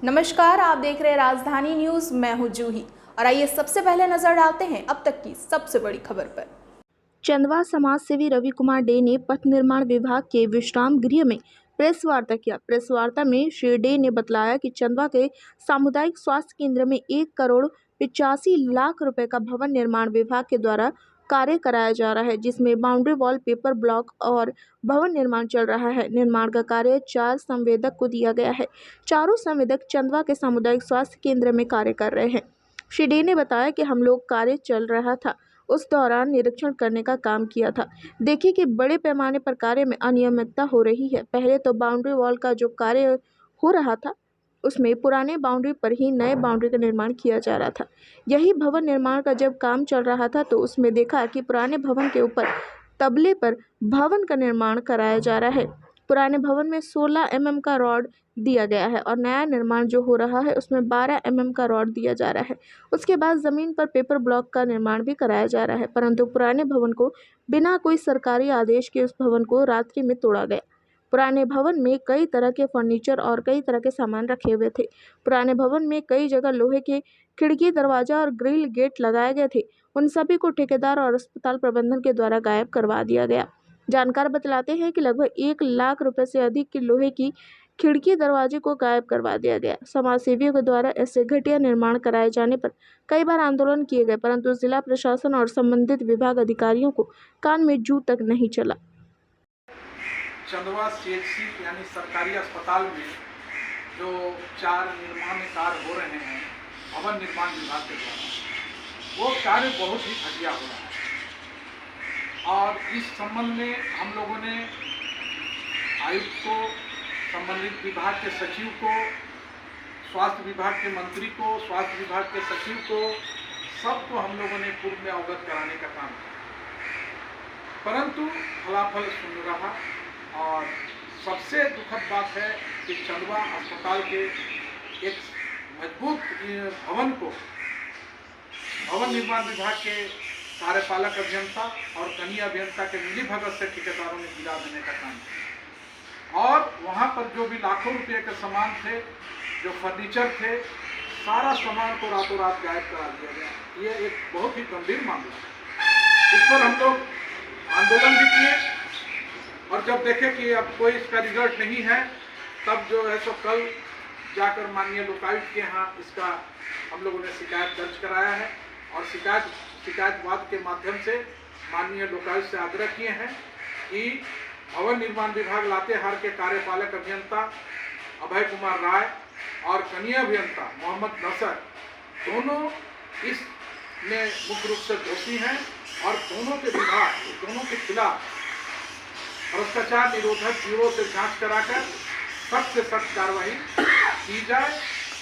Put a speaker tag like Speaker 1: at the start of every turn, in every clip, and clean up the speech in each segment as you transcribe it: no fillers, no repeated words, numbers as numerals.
Speaker 1: नमस्कार, आप देख रहे हैं राजधानी न्यूज। मैं हूं जूही और आइए सबसे पहले नजर डालते हैं अब तक की सबसे बड़ी खबर पर। चंदवा समाज सेवी रवि कुमार डे ने पथ निर्माण विभाग के विश्राम गृह में प्रेस वार्ता किया। प्रेस वार्ता में श्री डे ने बतलाया कि चंदवा के सामुदायिक स्वास्थ्य केंद्र में 1,85,00,000 रुपए का भवन निर्माण विभाग के द्वारा कार्य कराया जा रहा है, जिसमें बाउंड्री वॉल, पेपर ब्लॉक और भवन निर्माण चल रहा है। निर्माण का कार्य 4 संवेदक को दिया गया है। चारों संवेदक चंदवा के सामुदायिक स्वास्थ्य केंद्र में कार्य कर रहे हैं। श्री डे ने बताया कि हम लोग कार्य चल रहा था, उस दौरान निरीक्षण करने का काम किया था। देखिए कि बड़े पैमाने पर कार्य में अनियमितता हो रही है। पहले तो बाउंड्री वॉल का जो कार्य हो रहा था उसमें पुराने बाउंड्री पर ही नए बाउंड्री का निर्माण किया जा रहा था। यही भवन निर्माण का जब काम चल रहा था तो उसमें देखा कि पुराने भवन के ऊपर तबले पर भवन का निर्माण कराया जा रहा है। पुराने भवन में 16 mm का रॉड दिया गया है और नया निर्माण जो हो रहा है उसमें 12 mm का रॉड दिया जा रहा है। उसके बाद ज़मीन पर पेपर ब्लॉक का निर्माण भी कराया जा रहा है, परंतु पुराने भवन को बिना कोई सरकारी आदेश के उस भवन को रात्रि में तोड़ा गया। पुराने भवन में कई तरह के फर्नीचर और कई तरह के सामान रखे हुए थे। पुराने भवन में कई जगह लोहे के खिड़की, दरवाजा और ग्रिल गेट लगाए गए थे। उन सभी को ठेकेदार और अस्पताल प्रबंधन के द्वारा गायब करवा दिया गया। जानकार बतलाते हैं कि लगभग 1 लाख रुपए से अधिक की लोहे की खिड़की, दरवाजे को गायब करवा दिया गया। समाज सेवियों के द्वारा ऐसे घटिया निर्माण कराए जाने पर कई बार आंदोलन किए गए, परंतु जिला प्रशासन और संबंधित विभाग अधिकारियों को कान में जू तक नहीं चला।
Speaker 2: चंदवा सीएचसी यानी सरकारी अस्पताल में जो 4 निर्माण कार्य हो रहे हैं भवन निर्माण विभाग के द्वारा, वो कार्य बहुत ही घटिया हो रहा है। और इस संबंध में हम लोगों ने आयुक्त को, संबंधित विभाग के सचिव को, स्वास्थ्य विभाग के मंत्री को, स्वास्थ्य विभाग के सचिव को, सबको हम लोगों ने पूर्व में अवगत कराने का काम किया, परंतु फलाफल शून्य रहा। और सबसे दुखद बात है कि चंदवा अस्पताल के एक मजबूत भवन को भवन निर्माण विभाग के कार्यपालक अभियंता और कनीय अभियंता के मिलीभगत से ठेकेदारों ने गिरा देने का काम किया। और वहाँ पर जो भी लाखों रुपए के सामान थे, जो फर्नीचर थे, सारा सामान को रातों रात गायब करा दिया गया। ये एक बहुत ही गंभीर मामला है। इस पर हम लोग आंदोलन भी किए और जब देखे कि अब कोई इसका रिजल्ट नहीं है, तब जो है सो कल जाकर माननीय लोकायुक्त के यहाँ इसका हम लोगों ने शिकायत दर्ज कराया है और शिकायतवाद के माध्यम से माननीय लोकायुक्त से आग्रह किए हैं कि भवन निर्माण विभाग लातेहार के कार्यपालक अभियंता अभय कुमार राय और कनीय अभियंता मोहम्मद नसर दोनों इसमें मुख्य रूप से दोषी हैं और दोनों के खिलाफ भ्रष्टाचार निरोधक ब्यूरो से जांच कराकर सख्त से सख्त कार्रवाई की जाए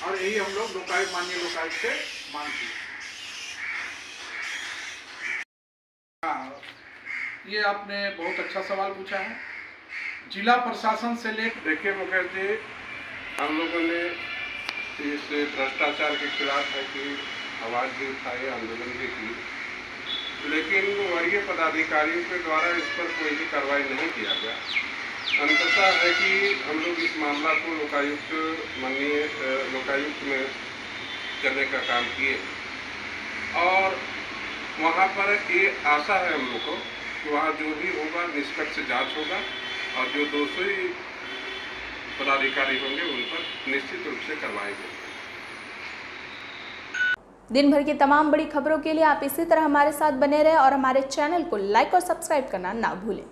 Speaker 2: और यही हम लोग माननीय लोकायुक्त से मांगते हैं। ये आपने बहुत अच्छा सवाल पूछा है। जिला प्रशासन से लेकर
Speaker 3: देखिए मुकेश जी, हम लोगों ने इस भ्रष्टाचार के खिलाफ है कि आवाज़ भी उठाई, आंदोलन भी की, लेकिन वरीय पदाधिकारियों के द्वारा इस पर कोई भी कार्रवाई नहीं किया गया। अंततः है कि हम लोग इस मामला को माननीय लोकायुक्त में करने का काम किए और वहाँ पर ये आशा है हम लोग को कि वहाँ जो भी होगा निष्पक्ष जांच होगा और जो दोषी पदाधिकारी होंगे उन पर निश्चित रूप से कार्रवाई होगी।
Speaker 1: दिन भर की तमाम बड़ी खबरों के लिए आप इसी तरह हमारे साथ बने रहें और हमारे चैनल को लाइक और सब्सक्राइब करना ना भूलें।